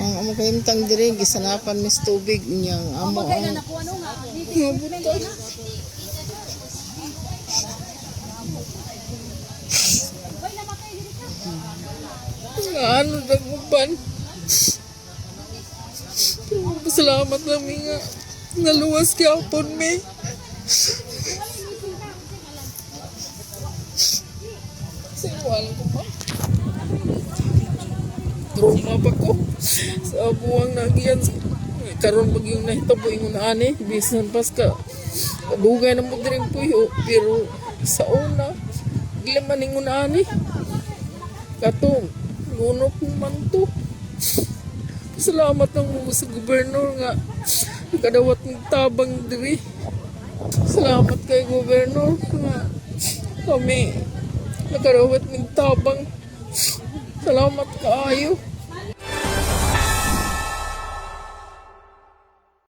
Ang amo kayimtang diri gisanapan mis tubig niyang amo ang butas. Ano dagupan? Salamat namin nga naluwas kyapon mi. Sinuwal ko pa. Trauma pa ko sa buwang nagyan karon pag yung nahitabo yung ani bisan pas ka dugay na mo diring puyo pero sa una gilaman ning ani kato ngunop man to. Salamat ng mo sa gobernador nga nakadawat ng tabang diri. Salamat kay gobernador nga kami nakadawat ng tabang. Salamat kaayo.